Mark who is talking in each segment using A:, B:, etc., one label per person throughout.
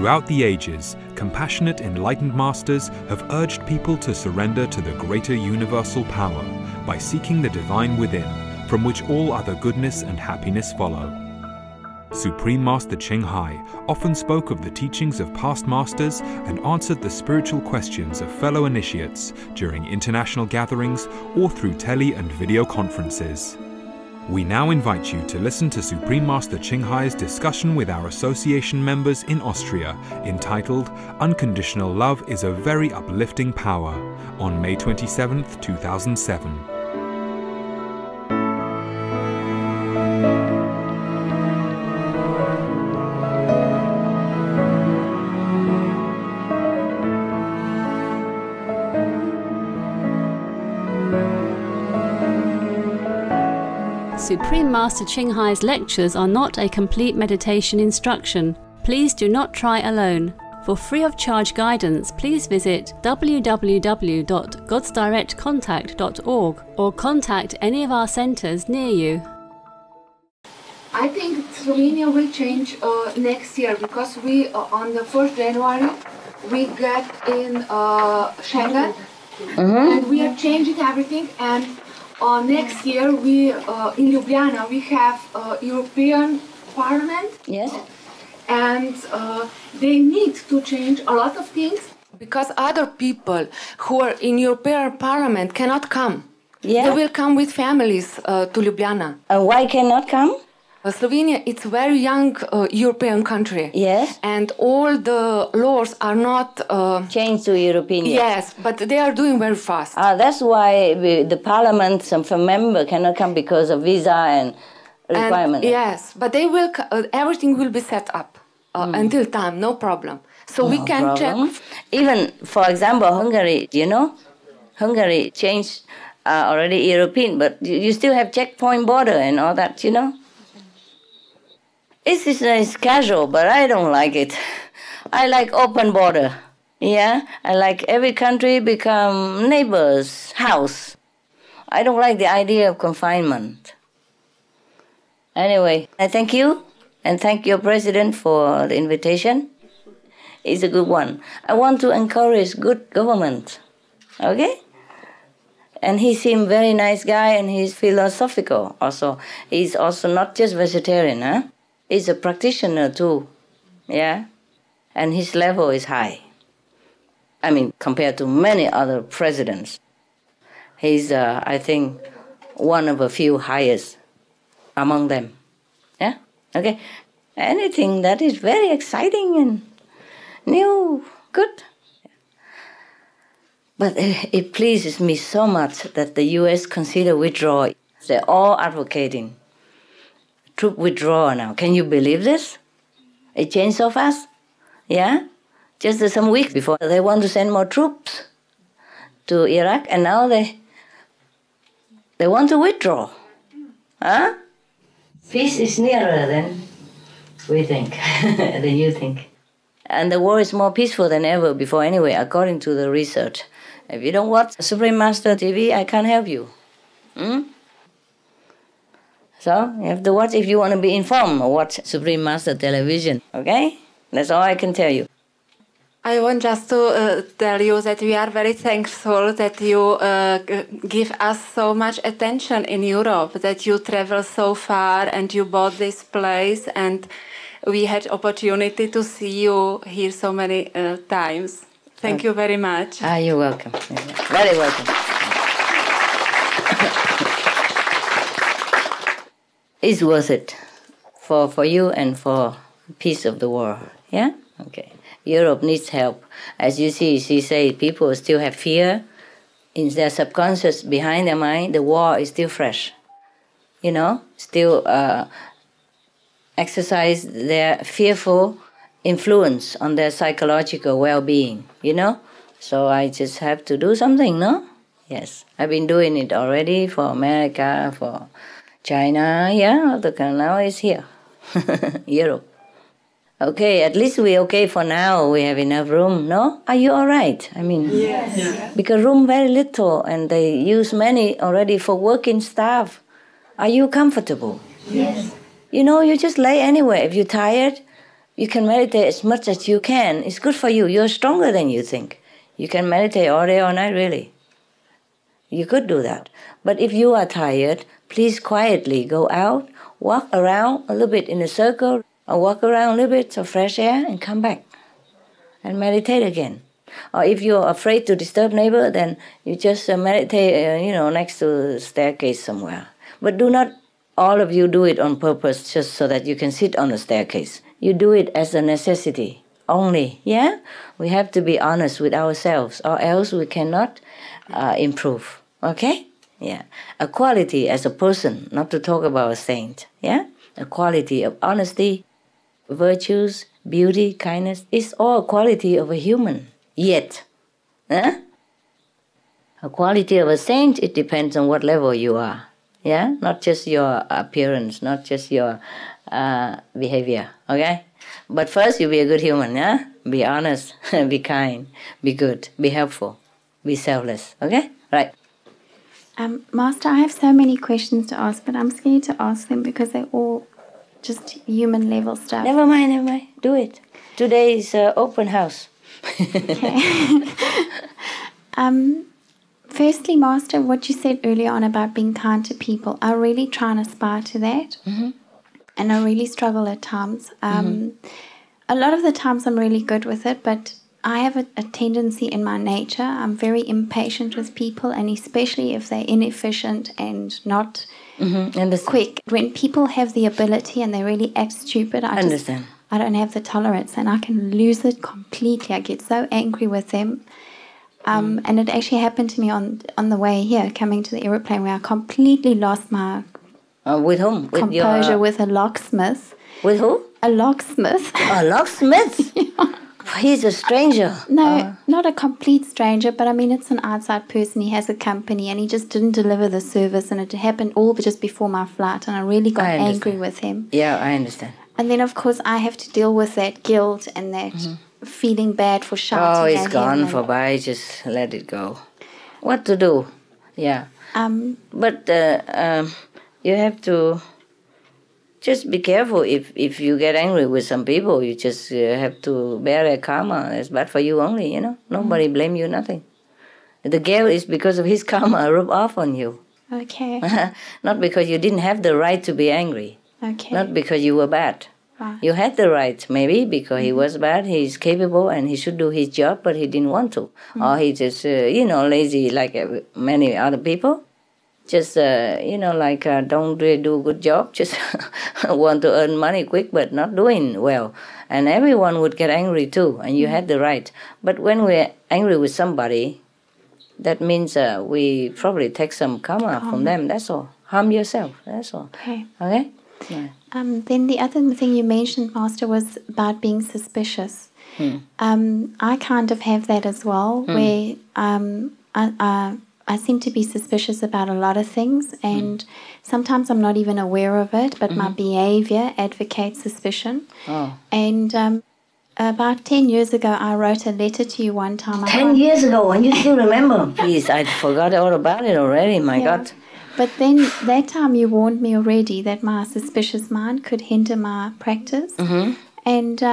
A: Throughout the ages, compassionate enlightened masters have urged people to surrender to the greater universal power by seeking the divine within, from which all other goodness and happiness follow. Supreme Master Ching Hai often spoke of the teachings of past masters and answered the spiritual questions of fellow initiates during international gatherings or through tele and video conferences. We now invite you to listen to Supreme Master Ching Hai's discussion with our association members in Austria, entitled Unconditional Love is a Very Uplifting Power, on May 27, 2007.
B: Supreme Master Ching Hai's lectures are not a complete meditation instruction. Please do not try alone. For free of charge guidance, please visit www.godsdirectcontact.org or contact any of our centers near you.
C: I think Slovenia will change next year because we, on the 1st January, we get in Schengen and we are changing everything. And next year, we in Ljubljana, we have European Parliament.
D: Yes.
C: And they need to change a lot of things because other people who are in European Parliament cannot come.
D: Yeah.
C: They will come with families to Ljubljana.
D: And why cannot come?
C: Slovenia, it's a very young European country.
D: Yes.
C: And all the laws are not
D: changed to European.
C: Yes, but they are doing very fast.
D: That's why the parliament, some member cannot come because of visa and requirement.
C: Yes, but they will. Everything will be set up until time, no problem. So we can check.
D: Even, for example, Hungary. You know, Hungary changed already European, but you still have checkpoint border and all that. You know. It's casual, but I don't like it. I like open border. Yeah, I like every country become neighbor's house. I don't like the idea of confinement. Anyway, I thank you and thank your president for the invitation. It's a good one. I want to encourage good government. Okay? And he seemed very nice guy and he's philosophical also. He's also not just vegetarian, huh? He's a practitioner too, yeah? And his level is high. I mean, compared to many other presidents. He's, I think, one of a few highest among them, yeah? Okay? Anything that is very exciting and new, good. But it pleases me so much that the U.S. consider withdrawal. They're all advocating troop withdrawal now. Can you believe this? It changed so fast. Yeah? Just some weeks before, they want to send more troops to Iraq, and now they want to withdraw. Huh? Peace is nearer than we think, than you think. And the war is more peaceful than ever before anyway, according to the research. If you don't watch Supreme Master TV, I can't help you. So you have to watch if you want to be informed, or watch Supreme Master Television, okay? That's all I can tell you.
C: I want just to tell you that we are very thankful that you give us so much attention in Europe, that you travel so far and you bought this place and we had opportunity to see you here so many times. Thank you very much.
D: You're welcome. Very welcome. It's worth it for you and for peace of the world. Yeah? Okay. Europe needs help. As you see, she said people still have fear. In their subconscious, behind their mind, the war is still fresh. You know? Still exercise their fearful influence on their psychological well-being. You know? So I just have to do something, no? Yes. I've been doing it already for America, for China, yeah, now it's here, Europe. Okay, at least we're okay for now. We have enough room, no? Are you all right? I mean,
C: yes.
D: Because room very little and they use many already for working staff. Are you comfortable?
C: Yes.
D: You know, you just lay anywhere. If you're tired, You can meditate as much as you can. It's good for you. You're stronger than you think. You can meditate all day, all night, really. You could do that. But if you are tired, please quietly go out, walk around a little bit in a circle, or walk around a little bit of fresh air and come back and meditate again. Or if you're afraid to disturb neighbor, then you just meditate, next to the staircase somewhere. But do not all of you do it on purpose just so that you can sit on the staircase. You do it as a necessity only, yeah? We have to be honest with ourselves, or else we cannot improve, okay? Yeah. A quality as a person, not to talk about a saint, yeah? A quality of honesty, virtues, beauty, kindness, is all a quality of a human. Yet, a quality of a saint, it depends on what level you are, yeah? Not just your appearance, not just your behavior, okay? But first, you be a good human, yeah? Be honest, be kind, be good, be helpful, be selfless, okay? Right.
E: Master, I have so many questions to ask, but I'm scared to ask them because they're all just human level stuff.
D: Never mind, do it. Today is open house.
E: Okay. Firstly, Master, what you said earlier on about being kind to people, I really try and aspire to that. Mm-hmm. And I really struggle at times. A lot of the times I'm really good with it, but I have a tendency in my nature. I'm very impatient with people, and especially if they're inefficient and not quick. When people have the ability and they really act stupid, I don't have the tolerance, and I can lose it completely. I get so angry with them. And it actually happened to me on the way here, coming to the aeroplane, where I completely lost my
D: with whom? With
E: composure with a locksmith.
D: With who?
E: A locksmith.
D: A locksmith? Yeah. He's a stranger.
E: No, not a complete stranger, but I mean, it's an outside person. He has a company, and he just didn't deliver the service, and it happened all just before my flight, and I really got angry with him.
D: Yeah, I understand.
E: And then, of course, I have to deal with that guilt and that feeling bad for shouting.
D: Oh, it's gone for by. Just let it go. What to do? Yeah. But you have to just be careful. If you get angry with some people, you just have to bear their karma. It's bad for you only, Nobody blame you, nothing. The guilt is because of his karma rub off on you.
E: Okay.
D: Not because you didn't have the right to be angry.
E: Okay.
D: Not because you were bad.
E: Wow.
D: You had the right, maybe, because he was bad, he's capable, and he should do his job, but he didn't want to. Or he just, lazy like many other people. Just, don't really do a good job, just want to earn money quick, but not doing well. And everyone would get angry too, and you had the right. But when we're angry with somebody, that means we probably take some karma from them, that's all. Harm yourself, that's all.
E: Okay?
D: Yeah.
E: Then the other thing you mentioned, Master, was about being suspicious. I kind of have that as well, where I seem to be suspicious about a lot of things, and sometimes I'm not even aware of it, but my behavior advocates suspicion.
D: Oh.
E: And about 10 years ago, I wrote a letter to you one time.
D: 10 years ago, and you still remember? Please, I forgot all about it already, my God.
E: But then that time you warned me already that my suspicious mind could hinder my practice. And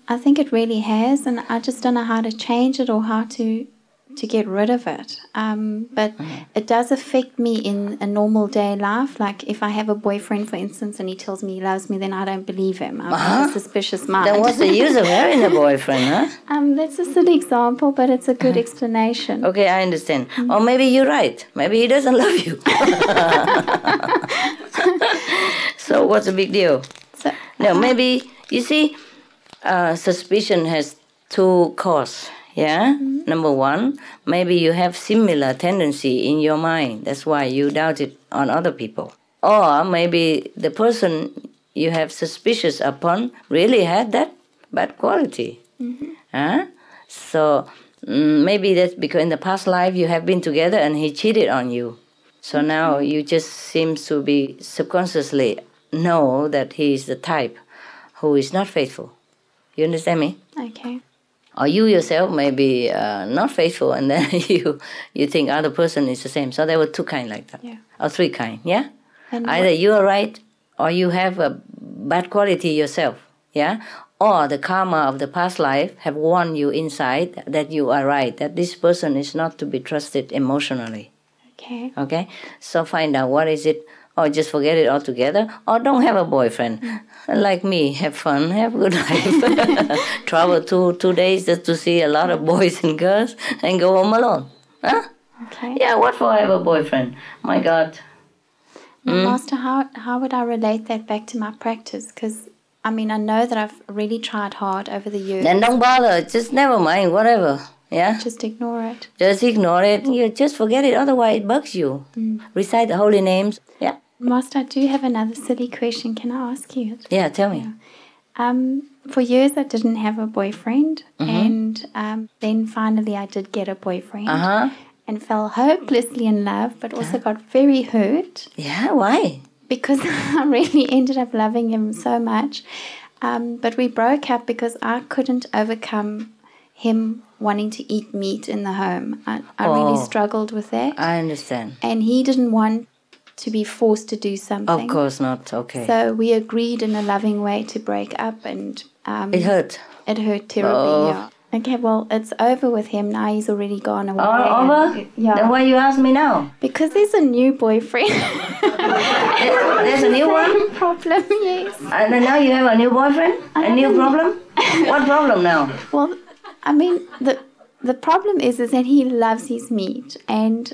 E: I think it really has, and I just don't know how to change it or how to get rid of it. But it does affect me in a normal day life. Like if I have a boyfriend, for instance, and he tells me he loves me, then I don't believe him. I have a suspicious mind.
D: Then what's the use of having a boyfriend, huh?
E: That's just an example, but it's a good explanation.
D: Okay, I understand. Or maybe you're right. Maybe he doesn't love you. So what's the big deal? No, maybe, you see, suspicion has two causes. Yeah? Number one, maybe you have similar tendency in your mind. That's why you doubt it on other people. Or maybe the person you have suspicious upon really had that bad quality. So maybe that's because in the past life you have been together and he cheated on you. So now you just seem to be subconsciously know that he is the type who is not faithful. You understand me?
E: Okay.
D: Or you yourself may be not faithful, and then you think other person is the same. So there were two kinds like that.
E: Yeah.
D: Or three kinds, yeah?
E: And
D: either you are right, or you have a bad quality yourself, yeah? or the karma of the past life have warned you inside that you are right, that this person is not to be trusted emotionally.
E: Okay.
D: Okay? So find out what is it, or just forget it altogether, or don't have a boyfriend. Like me, have fun, have a good life. Travel 2 days just to see a lot of boys and girls and go home alone. Huh?
E: Okay.
D: Yeah, what for have a boyfriend? My God.
E: Now, Master, how would I relate that back to my practice? Because, I mean, I know that I've really tried hard over the years.
D: Then don't bother, just never mind, whatever. Yeah?
E: Just ignore it.
D: Just ignore it. You just forget it, otherwise it bugs you. Recite the holy names. Yeah.
E: Master, I do have another silly question. Can I ask you it?
D: Yeah, tell me.
E: For years I didn't have a boyfriend, and then finally I did get a boyfriend. And fell hopelessly in love, but also got very hurt.
D: Yeah, why?
E: Because I really ended up loving him so much. But we broke up because I couldn't overcome him wanting to eat meat in the home. I really struggled with that.
D: I understand.
E: And he didn't want to be forced to do something.
D: Of course not, okay.
E: So we agreed in a loving way to break up, and
D: it hurt.
E: It hurt terribly, yeah. Okay, well, it's over with him now. He's already gone away.
D: Oh, over?
E: Yeah.
D: Then why you ask me now?
E: Because there's a new boyfriend.
D: There's a new one?
E: Problem, yes.
D: And then now you have a new boyfriend? A new problem? What problem now?
E: Well, I mean, the problem is that he loves his meat, and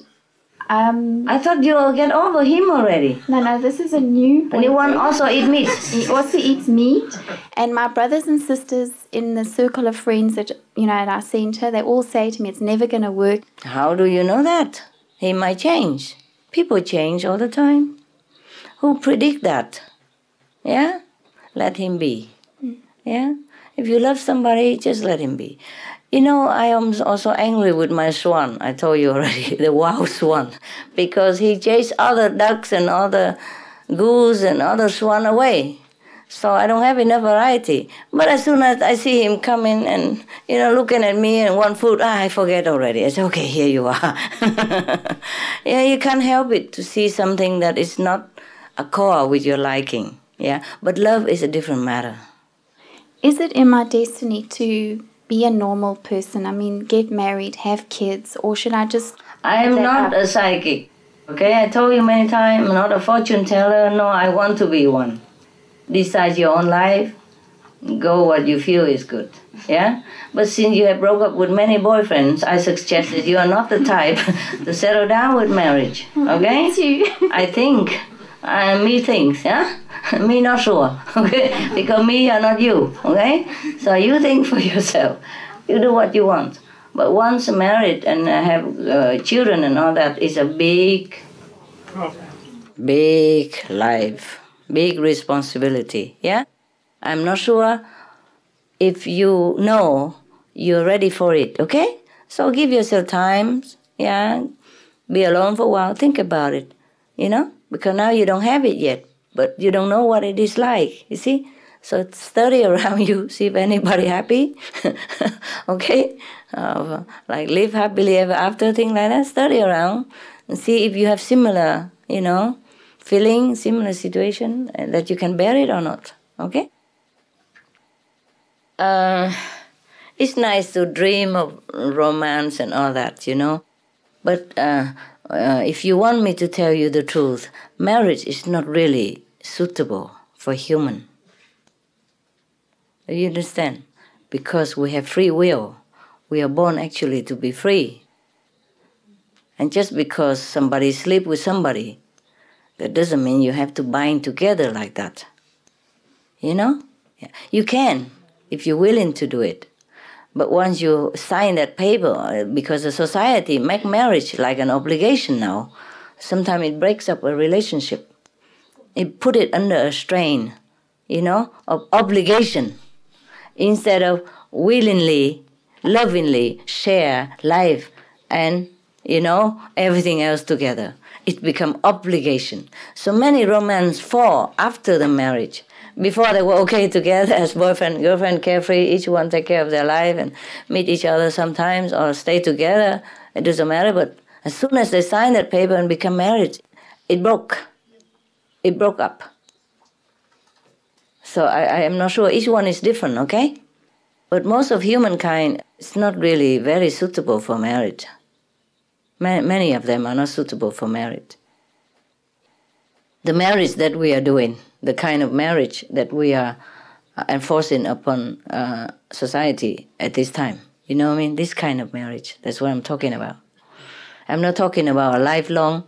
D: I thought you will get over him already.
E: No, this is a new boyfriend.
D: The new one also eats meat.
E: He also eats meat, and my brothers and sisters in the circle of friends that at our center, they all say to me, "It's never going to work."
D: How do you know that? He might change. People change all the time. Who predict that? Yeah, let him be. Yeah, if you love somebody, just let him be. I am also angry with my swan, I told you already, the wild swan, because he chased other ducks and other goose and other swan away. So I don't have enough variety. But as soon as I see him coming and, looking at me and want food, I forget already. I say, okay, here you are. Yeah, you can't help it to see something that is not a core with your liking. Yeah, but love is a different matter.
E: Is it in my destiny to be a normal person? I mean, get married, have kids, or should I just...
D: I am not a psychic, okay? I told you many times, I'm not a fortune teller. No, I want to be one. Decide your own life. Go what you feel is good, yeah? But since you have broke up with many boyfriends, I suggest that you are not the type to settle down with marriage, okay? I think. Me thinks, yeah? Me not sure, okay? Because me are not you, okay? So you think for yourself. You do what you want. But once married and have children and all that is a big life, big responsibility, yeah? I'm not sure if you know you're ready for it, okay? So give yourself time, yeah? Be alone for a while, think about it, Because now you don't have it yet, but you don't know what it is like, you see? So study around you, see if anybody happy, okay? Like live happily ever after, thing like that. Study around and see if you have similar, feeling, similar situation, that you can bear it or not, okay? It's nice to dream of romance and all that, But if you want me to tell you the truth, marriage is not really suitable for human. You understand? Because we have free will. We are born actually to be free. And just because somebody sleeps with somebody, that doesn't mean you have to bind together like that. Yeah. You can, if you're willing to do it. But once you sign that paper, because the society make marriage like an obligation now, sometimes it breaks up a relationship. It put it under a strain, of obligation, instead of willingly, lovingly share life and, everything else together. It become obligation. So many romance fall after the marriage. Before they were okay together as boyfriend and girlfriend, carefree, each one take care of their life and meet each other sometimes or stay together. It doesn't matter, but as soon as they sign that paper and become married, it broke. It broke up. So I am not sure. Each one is different, okay? But most of humankind is not really very suitable for marriage. Many of them are not suitable for marriage. The marriage that we are doing, the kind of marriage that we are enforcing upon society at this time, you know what I mean? This kind of marriage, that's what I'm talking about. I'm not talking about a lifelong,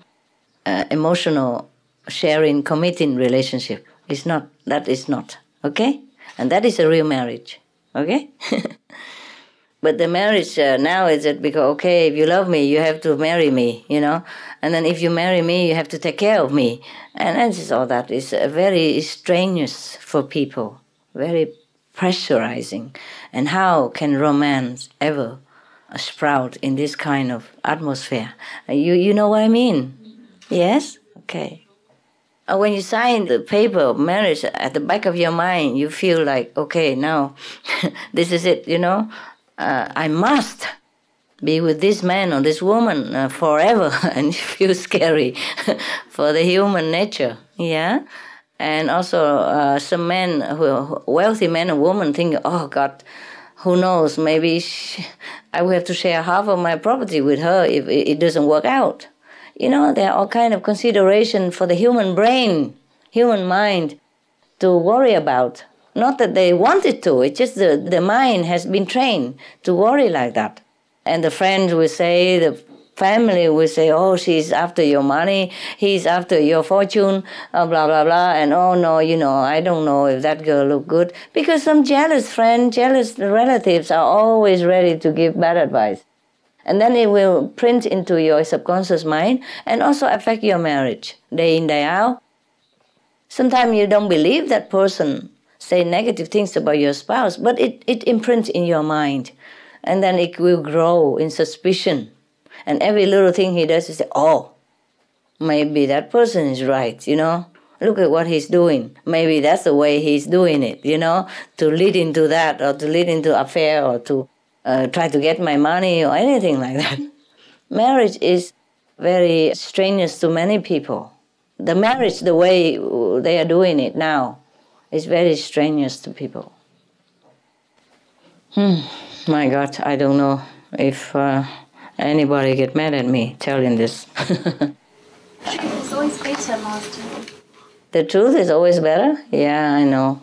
D: emotional, sharing, committing relationship. It's not, that is not, okay? And that is a real marriage, okay? But the marriage now is that because, okay, if you love me, you have to marry me, you know? And then if you marry me, you have to take care of me. And that is all that. It's very strenuous for people, very pressurizing. And how can romance ever sprout in this kind of atmosphere? You know what I mean? Yes? Okay. When you sign the paper of marriage, at the back of your mind, you feel like, okay, now this is it, you know? I must be with this man or this woman forever, and you feel scary for the human nature, yeah? And also some men, wealthy men and women think, oh God, who knows, maybe I will have to share half of my property with her if it doesn't work out. You know, there are all kinds of consideration for the human brain, human mind to worry about. Not that they wanted to, it's just the mind has been trained to worry like that. And the friends will say, the family will say, oh, she's after your money, he's after your fortune, blah, blah, blah. And oh, no, you know, I don't know if that girl look good. Because some jealous friend, jealous relatives are always ready to give bad advice. And then it will print into your subconscious mind and also affect your marriage, day in, day out. Sometimes you don't believe that person say negative things about your spouse, but it imprints in your mind. And then it will grow in suspicion. And every little thing he does, you say, oh, maybe that person is right, you know? Look at what he's doing. Maybe that's the way he's doing it, you know? To lead into that, or to lead into affair, or to try to get my money, or anything like that. Marriage is very strenuous to many people. The marriage, the way they are doing it now, is very strenuous to people. My God, I don't know if anybody get mad at me telling this.
E: It's always better, Master.
D: The truth is always better? Yeah, I know.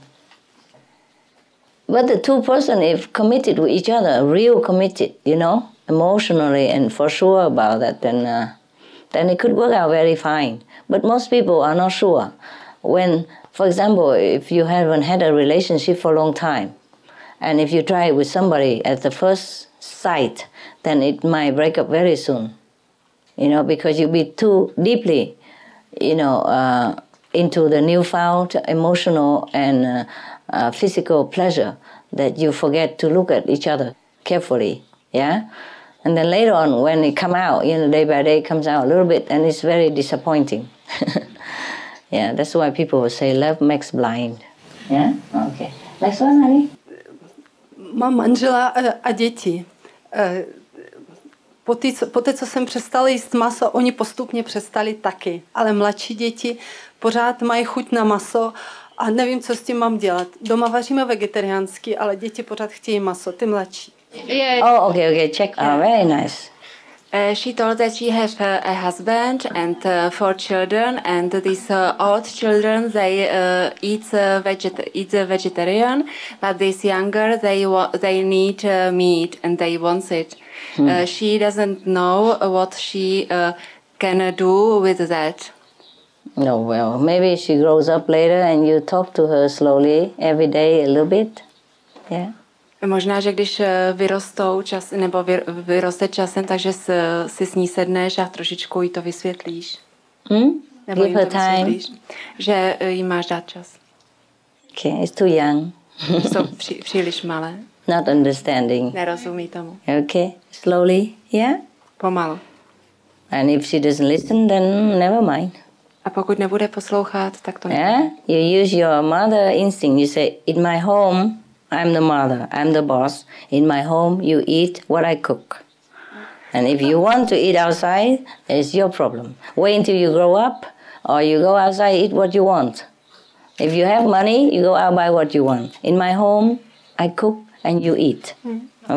D: But the two person, if committed with each other, real committed, you know, emotionally and for sure about that, then it could work out very fine. But most people are not sure. When, for example, if you haven't had a relationship for a long time, and if you try it with somebody at the first sight, then it might break up very soon. You know, because you'll be too deeply, you know, into the newfound emotional and physical pleasure that you forget to look at each other carefully, yeah? And then later on, when it come out, you know, day by day, it comes out a little bit, and it's very disappointing. Yeah, that's why people will say love makes blind. Yeah? Okay. Next one, honey.
F: Mám manžela a děti. Poté, co jsem přestala jíst maso, oni postupně přestali taky. Ale mladší děti pořád mají chuť na maso a nevím, co s tím mám dělat. Doma vaříme vegetariánsky, ale děti pořád chtějí maso, ty mladší.
D: Oh, okay, check. Oh, very nice.
G: She told that she has a husband and 4 children, and these old children, they eat vegetarian, but these younger, they need meat and they want it. She doesn't know what she can do with that.
D: No, well, maybe she grows up later and you talk to her slowly every day a little bit. Yeah.
G: Možná, že když vyrostou nebo vyroste časem, takže si s ní sedneš a trošičku jí to vysvětlíš. Nebo
D: Give her time.
G: Že jí máš dát čas.
D: Okay, it's too young.
G: Jsou příliš malé.
D: Not understanding.
G: Nerozumí tomu.
D: Okay, slowly, yeah?
G: Pomalu.
D: And if she doesn't listen, then never mind.
G: A pokud nebude poslouchat, tak to
D: yeah? You use your mother instinct. You say, in my home, I'm the mother, I'm the boss. In my home, you eat what I cook. And if you want to eat outside, it's your problem. Wait until you grow up, or you go outside, eat what you want. If you have money, you go out buy what you want. In my home, I cook and you eat.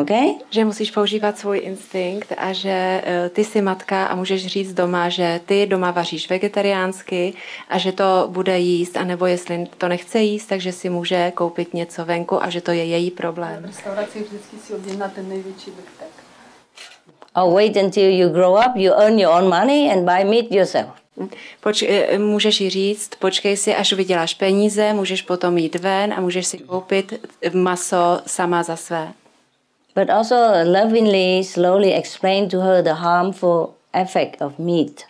D: Okay?
G: Že musíš používat svůj instinkt a že ty jsi matka a můžeš říct doma, že ty doma vaříš vegetariánsky a že to bude jíst, anebo jestli to nechce jíst, takže si může koupit něco venku a že to je její problém.
F: V restauraci vždycky si objedná ten největší biftek.
D: Or wait until you grow up, you earn your own money and buy meat yourself.
G: Můžeš jí říct, počkej si, až vyděláš peníze, můžeš potom jít ven a můžeš si koupit maso sama za své.
D: But also lovingly, slowly explain to her the harmful effect of meat.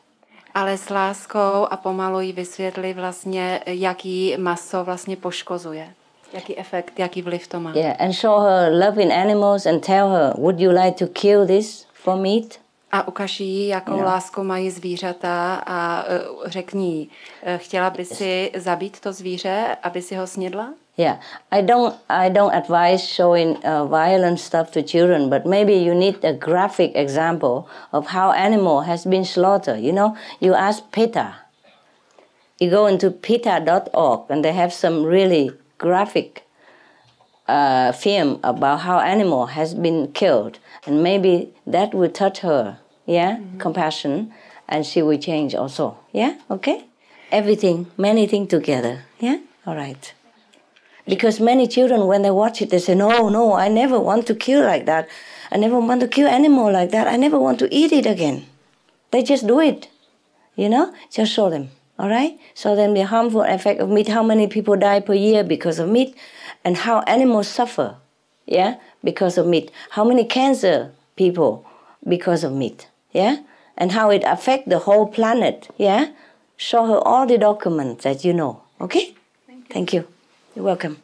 G: Ale s láskou a pomalu jí vysvětli vlastně, jaký maso vlastně poškozuje. Jaký efekt, jaký vliv to má.
D: Yeah, and show her loving animals and tell her, would you like to kill this for meat?
G: A ukaž jí, jakou lásku mají zvířata a řekni jí, chtěla by si zabít to zvíře, aby si ho snědla?
D: Yeah, I don't advise showing violent stuff to children, but maybe you need a graphic example of how animal has been slaughtered. You know, you ask PETA. You go into PETA.org and they have some really graphic film about how animal has been killed, and maybe that will touch her. Yeah, compassion, and she will change also. Yeah, okay. Everything, many things together. Yeah, all right. Because many children, when they watch it, they say, no, I never want to kill like that. I never want to kill animal like that. I never want to eat it again. They just do it, you know? Just show them, all right? Show them the harmful effect of meat, how many people die per year because of meat, and how animals suffer, yeah, because of meat. How many cancer people because of meat, yeah? And how it affects the whole planet, yeah? Show her all the documents that you know, okay? Thank you. You're welcome.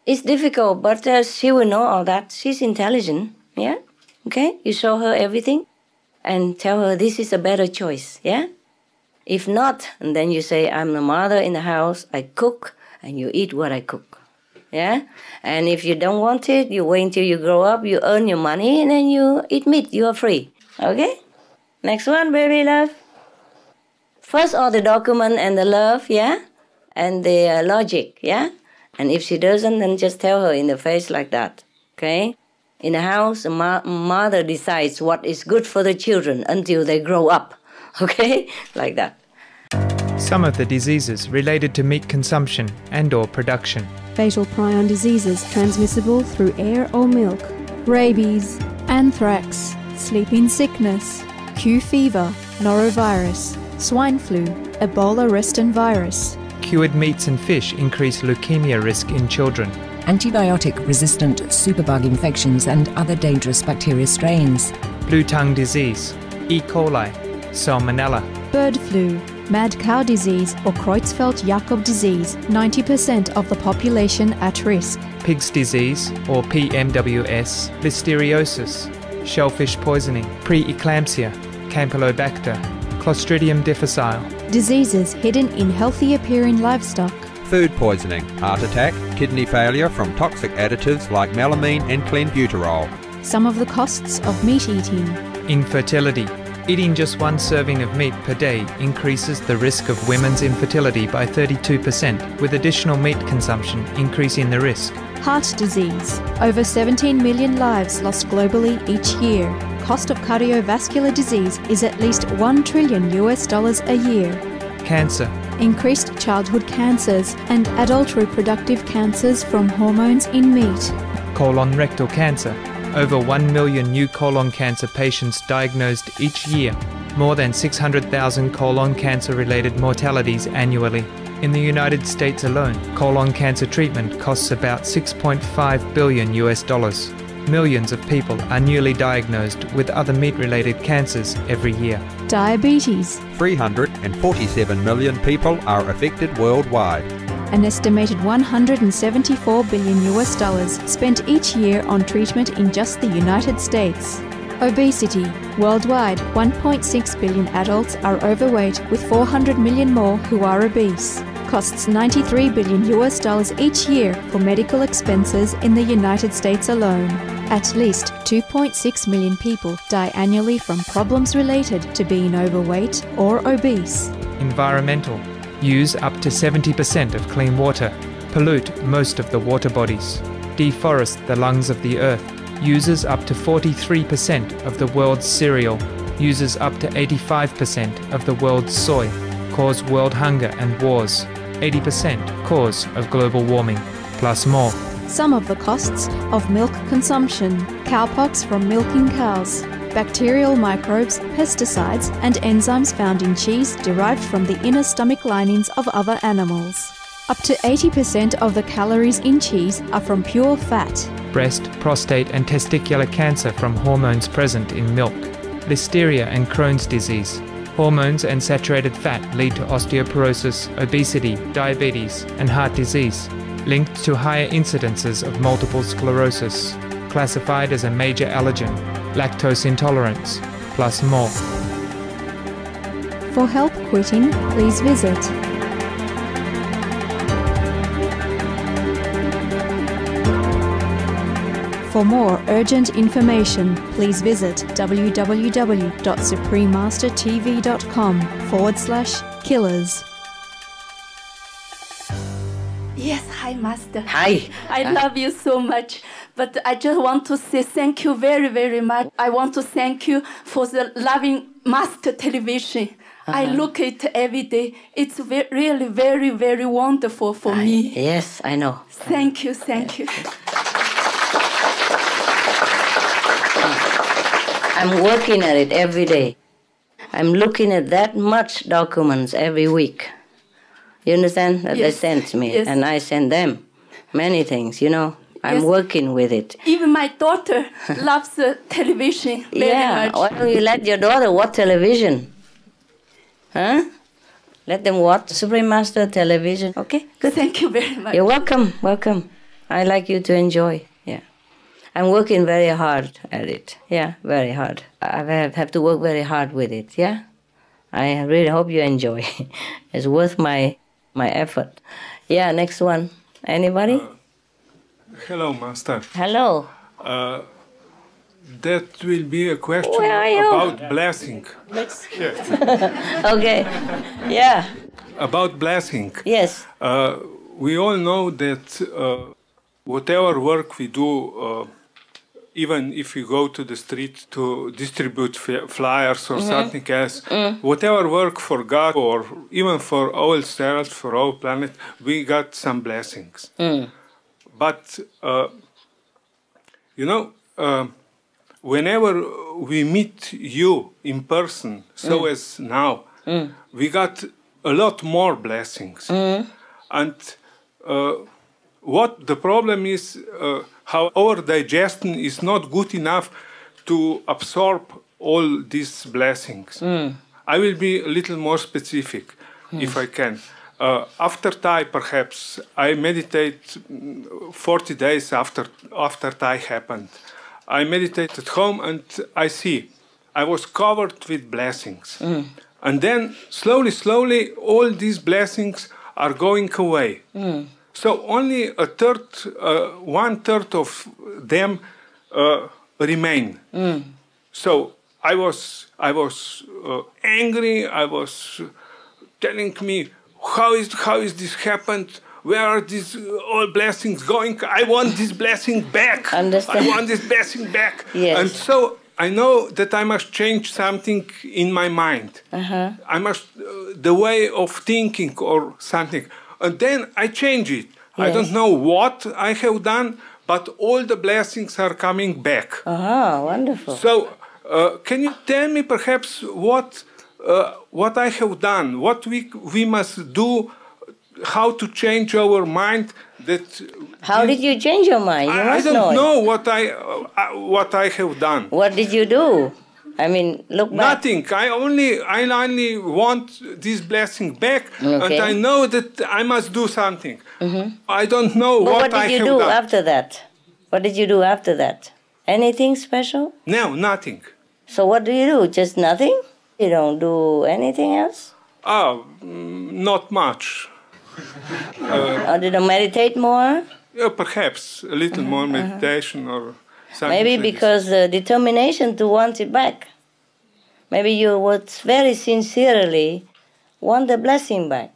D: It's difficult, but she will know all that. She's intelligent, yeah? Okay? You show her everything and tell her this is a better choice, yeah? If not, and then you say, I'm the mother in the house, I cook, and you eat what I cook, yeah? And if you don't want it, you wait until you grow up, you earn your money, and then you eat meat. You are free, okay? Next one, baby love. First, all the document and the love, yeah? And the logic, yeah? And if she doesn't, then just tell her in the face like that, okay? In the house, a mother decides what is good for the children until they grow up, okay? Like that.
H: Some of the diseases related to meat consumption and/or production.
I: Fatal prion diseases transmissible through air or milk. Rabies, anthrax, sleeping sickness, Q fever, norovirus, swine flu, Ebola reston virus.
H: Cured meats and fish increase leukemia risk in children.
J: Antibiotic-resistant superbug infections and other dangerous bacteria strains.
H: Blue tongue disease, E. coli, Salmonella.
I: Bird flu, mad cow disease or Creutzfeldt-Jakob disease, 90% of the population at risk.
H: Pig's disease or PMWS, Listeriosis, shellfish poisoning, preeclampsia, Campylobacter, Clostridium difficile.
I: Diseases hidden in healthy appearing livestock.
K: Food poisoning, heart attack, kidney failure from toxic additives like melamine and clenbuterol.
I: Some of the costs of meat eating.
H: Infertility. Eating just one serving of meat per day increases the risk of women's infertility by 32%, with additional meat consumption increasing the risk.
I: Heart disease. Over 17 million lives lost globally each year. Cost of cardiovascular disease is at least $1 trillion a year.
H: Cancer.
I: Increased childhood cancers and adult reproductive cancers from hormones in meat.
H: Colon rectal cancer. Over 1 million new colon cancer patients diagnosed each year. More than 600,000 colon cancer-related mortalities annually. In the United States alone, colon cancer treatment costs about $6.5 billion. Millions of people are newly diagnosed with other meat-related cancers every year.
I: Diabetes.
K: 347 million people are affected worldwide.
I: An estimated $174 billion spent each year on treatment in just the United States. Obesity. Worldwide, 1.6 billion adults are overweight, with 400 million more who are obese. Costs $93 billion each year for medical expenses in the United States alone. At least 2.6 million people die annually from problems related to being overweight or obese.
H: Environmental. use up to 70% of clean water, pollute most of the water bodies, deforest the lungs of the earth, uses up to 43% of the world's cereal, uses up to 85% of the world's soy, cause world hunger and wars, 80% cause of global warming, plus more.
I: Some of the costs of milk consumption: cowpox from milking cows, bacterial microbes, pesticides, and enzymes found in cheese derived from the inner stomach linings of other animals. Up to 80% of the calories in cheese are from pure fat.
H: Breast, prostate, and testicular cancer from hormones present in milk. Listeria and Crohn's disease. Hormones and saturated fat lead to osteoporosis, obesity, diabetes, and heart disease, linked to higher incidences of multiple sclerosis, classified as a major allergen, lactose intolerance, plus more.
I: For help quitting, please visit For more urgent information, please visit www.suprememastertv.com/killers.
L: Yes, hi, Master.
D: Hi.
L: I love you so much. But I just want to say thank you very, very much. I want to thank you for the loving Master television. I look at it every day. It's really very, very wonderful for me.
D: Yes, I know.
L: Thank you, thank you.
D: I'm working at it every day. I'm looking at that much documents every week. You understand? That they send me, and I send them many things, you know. I'm working with it.
L: Even my daughter loves the television very much.
D: Why don't you let your daughter watch television? Huh? Let them watch Supreme Master television, okay?
L: Good. Thank you very much.
D: You're welcome, welcome. I like you to enjoy, yeah. I'm working very hard at it, yeah, very hard. I have to work very hard with it, yeah? I really hope you enjoy. It's worth my effort. Yeah, next one. Anybody?
M: Hello, Master.
D: Hello.
M: That will be a question about blessing.
D: Okay. Yeah.
M: About blessing.
D: Yes.
M: We all know that whatever work we do, even if we go to the street to distribute flyers or something else, whatever work for God or even for ourselves, for our planet, we got some blessings. But, you know, whenever we meet you in person, so as now, we got a lot more blessings. And what the problem is, how our digestion is not good enough to absorb all these blessings. I will be a little more specific, if I can. After Thai, perhaps, I meditate 40 days after Thai happened. I meditate at home and I see I was covered with blessings. And then slowly, slowly, all these blessings are going away. So only one-third of them remain. So I was angry. I was telling me, how is this happened? Where are these all blessings going? I want this blessing back.
D: Understand.
M: I want this blessing back.
D: Yes.
M: And so I know that I must change something in my mind. I must, the way of thinking or something. And then I change it. Yes. I don't know what I have done, but all the blessings are coming back.
D: Wonderful.
M: So can you tell me perhaps what I have done, what we must do, how to change our mind?
D: How did you change your mind? You
M: I
D: must
M: don't know
D: it.
M: what I have done.
D: What did you do? I mean, look back.
M: Nothing. I only want this blessing back, and I know that I must do something. I don't know what I have done.
D: What did you do after that? What did you do after that? Anything special?
M: No, nothing.
D: So what do you do? Just nothing? You don't do anything else?
M: Not much.
D: Or did you meditate more?
M: Yeah, perhaps a little more meditation or something.
D: Maybe
M: like
D: because the determination to want it back. Maybe you would very sincerely want the blessing back.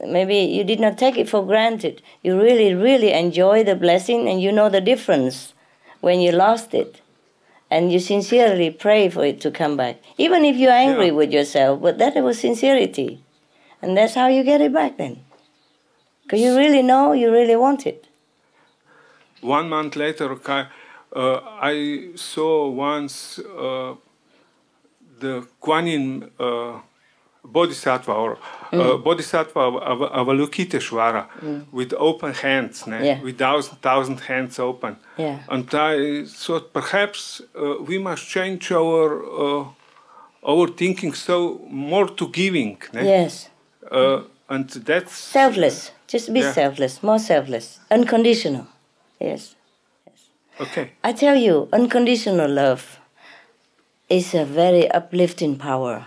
D: Maybe you did not take it for granted. You really, really enjoy the blessing, and you know the difference when you lost it. And you sincerely pray for it to come back. Even if you're angry with yourself, but that was sincerity. And that's how you get it back then. Because you really know, you really want it.
M: 1 month later, I saw once the Kuan Yin Bodhisattva, or Bodhisattva Avalokiteshvara, with open hands, with thousand hands open. And I thought perhaps we must change our thinking so more to giving.
D: Yes.
M: And that's
D: selfless. Just be selfless, more selfless, unconditional. Yes.
M: Okay.
D: I tell you, unconditional love is a very uplifting power.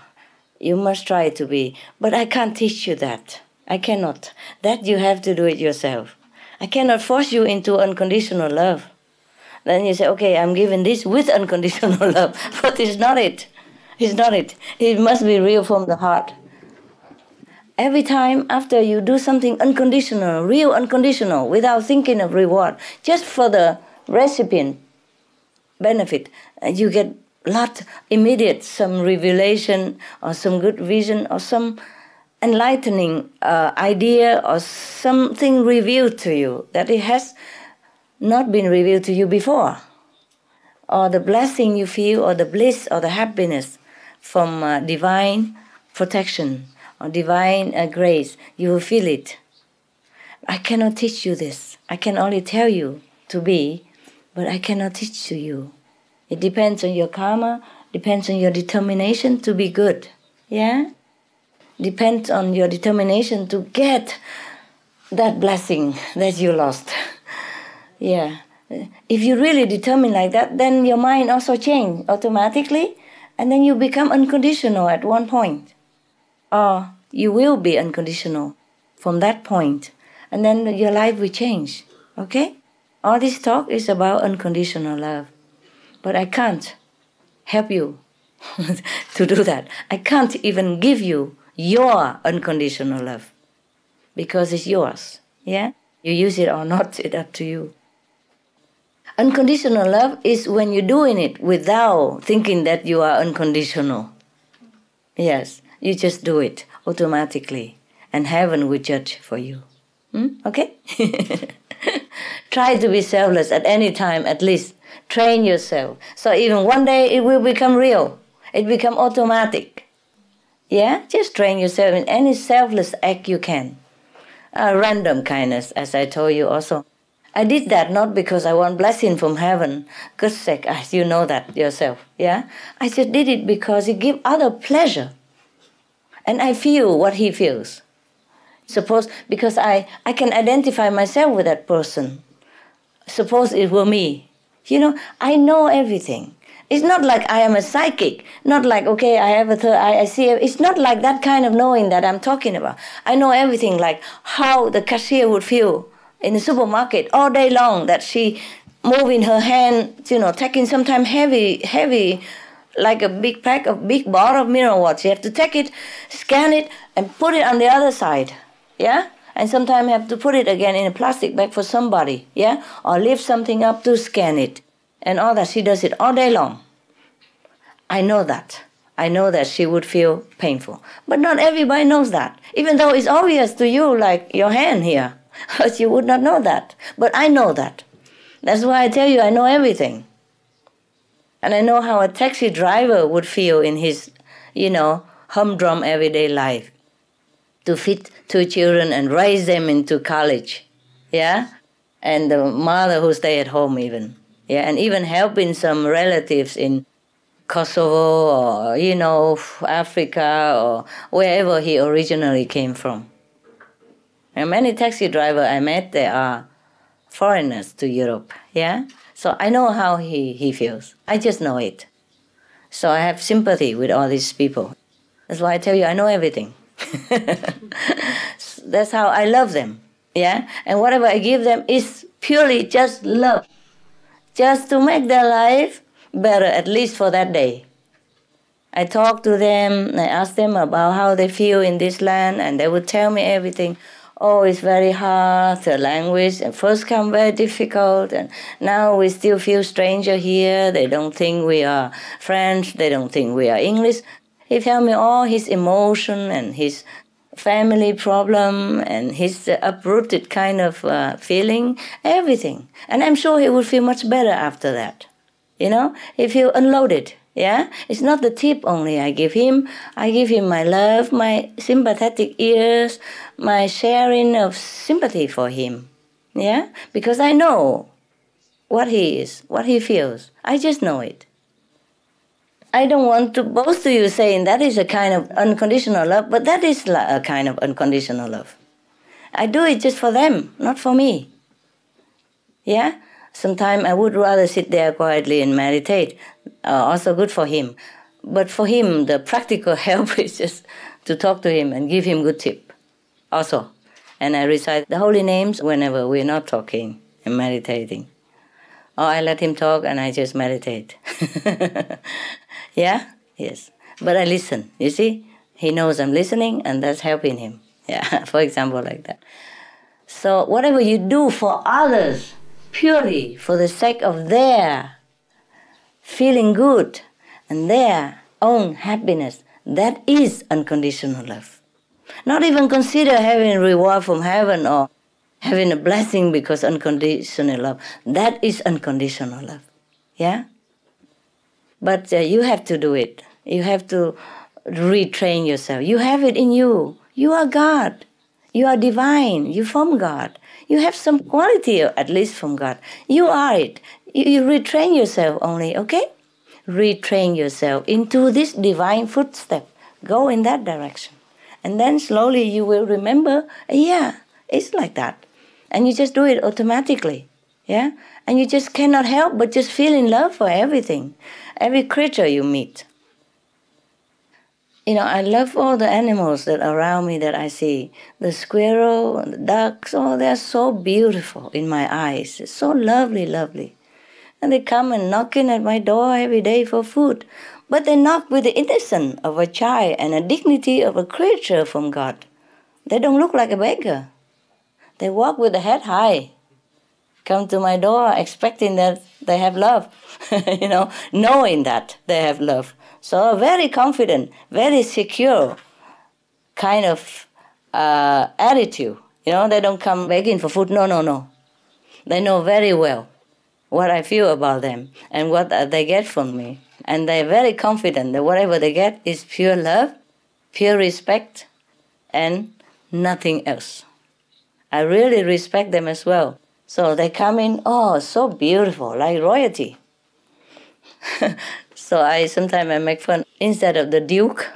D: You must try to be. But I can't teach you that. I cannot. That you have to do it yourself. I cannot force you into unconditional love. Then you say, okay, I'm giving this with unconditional love. But it's not it. It's not it. It must be real from the heart. Every time after you do something unconditional, real unconditional, without thinking of reward, just for the recipient benefit, you get lot immediate, some revelation or some good vision or some enlightening idea or something revealed to you that it has not been revealed to you before. Or the blessing you feel, or the bliss or the happiness from divine protection or divine grace, you will feel it. I cannot teach you this. I can only tell you to be, but I cannot teach to you. It depends on your karma, depends on your determination to be good. Yeah? Depends on your determination to get that blessing that you lost. Yeah. If you really determine like that, then your mind also changes automatically, and then you become unconditional at one point. Or you will be unconditional from that point, and then your life will change. Okay? All this talk is about unconditional love. But I can't help you to do that. I can't even give you your unconditional love because it's yours. Yeah? You use it or not, it's up to you. Unconditional love is when you're doing it without thinking that you are unconditional. Yes, you just do it automatically, and heaven will judge for you. Okay? Try to be selfless at any time, at least. Train yourself. So even one day it will become real. It become automatic. Yeah? Just train yourself in any selfless act you can. Random kindness, as I told you also. I did that not because I want blessing from heaven. God's sake, you know that yourself. Yeah? I just did it because it gives other pleasure. And I feel what he feels. Suppose, because I can identify myself with that person. Suppose it were me. You know, I know everything. It's not like I am a psychic. Not like, okay, I have a third eye, I see. It's not like that kind of knowing that I'm talking about. I know everything, like how the cashier would feel in the supermarket all day long, that she moving her hand, you know, taking sometimes heavy, like a big pack of big bottle of mineral water. You have to take it, scan it, and put it on the other side. Yeah? And sometimes you have to put it again in a plastic bag for somebody, yeah? Or lift something up to scan it. And all that, she does it all day long. I know that. I know that she would feel painful. But not everybody knows that. Even though it's obvious to you, like your hand here. But you would not know that. But I know that. That's why I tell you I know everything. And I know how a taxi driver would feel in his, you know, humdrum everyday life. To feed 2 children and raise them into college, yeah? And the mother who stay at home even, yeah? And even helping some relatives in Kosovo or, you know, Africa or wherever he originally came from. And many taxi drivers I met, they are foreigners to Europe, yeah? So I know how he feels. I just know it. So I have sympathy with all these people. That's why I tell you I know everything. That's how I love them, yeah? And whatever I give them is purely just love, just to make their life better, at least for that day. I talk to them, I ask them about how they feel in this land, and they would tell me everything. Oh, it's very hard, the language, and first come very difficult, and now we still feel stranger here. They don't think we are French, they don't think we are English. He tell me all his emotion and his family problem and his uprooted kind of feeling, everything. And I'm sure he will feel much better after that. You know, he feel unloaded. Yeah, it's not the tip only I give him. I give him my love, my sympathetic ears, my sharing of sympathy for him. Yeah, because I know what he is, what he feels. I just know it. I don't want to boast to you saying that is a kind of unconditional love, but that is a kind of unconditional love. I do it just for them, not for me. Yeah? Sometimes I would rather sit there quietly and meditate. Also good for him. But for him, the practical help is just to talk to him and give him good tip also. And I recite the holy names whenever we're not talking and meditating. Or I let him talk and I just meditate. Yeah? Yes. But I listen, you see? He knows I'm listening and that's helping him. Yeah, for example, like that. So whatever you do for others, purely for the sake of their feeling good and their own happiness, that is unconditional love. Not even consider having reward from heaven or having a blessing because unconditional love. That is unconditional love. Yeah? But you have to do it. You have to retrain yourself. You have it in you. You are God. You are divine. You're from God. You have some quality, at least from God. You are it. You retrain yourself only, okay? Retrain yourself into this divine footstep. Go in that direction. And then slowly you will remember, yeah, it's like that. And you just do it automatically, yeah? And you just cannot help but just feel in love for everything, every creature you meet. You know, I love all the animals that are around me that I see. The squirrel, the ducks, oh, they're so beautiful in my eyes. It's so lovely, lovely. And they come and knocking at my door every day for food. But they knock with the innocence of a child and a dignity of a creature from God. They don't look like a beggar. They walk with the head high. Come to my door expecting that they have love, you know, knowing that they have love. So very confident, very secure kind of attitude. You know, they don't come begging for food. No, no, no. They know very well what I feel about them and what they get from me. And they're very confident that whatever they get is pure love, pure respect, and nothing else. I really respect them as well. So they come in, oh, so beautiful, like royalty. So sometimes I make fun. Instead of the Duke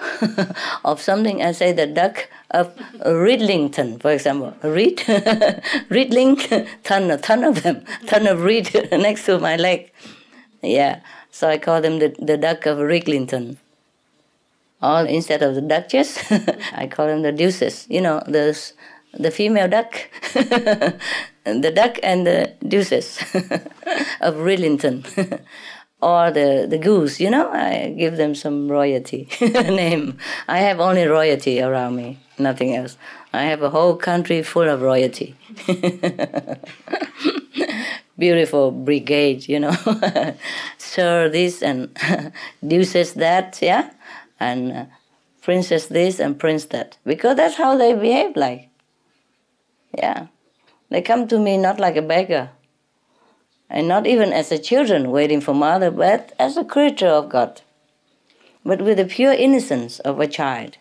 D: of something, I say the Duck of Ridlington, for example. Ridlington, a ton of them, ton of reed next to my leg. Yeah, so I call them the Duck of Ridlington. Or instead of the Duchess, I call them the Deuces. You know, the female duck, the duck and the deuces of Ridlington. Or the goose, you know, I give them some royalty name. I have only royalty around me, nothing else. I have a whole country full of royalty. Beautiful brigade, you know. Sir this and deuces that, yeah? And princess this and prince that. Because that's how they behave like. Yeah. They come to me not like a beggar. And not even as a children waiting for mother, but as a creature of God. But with the pure innocence of a child.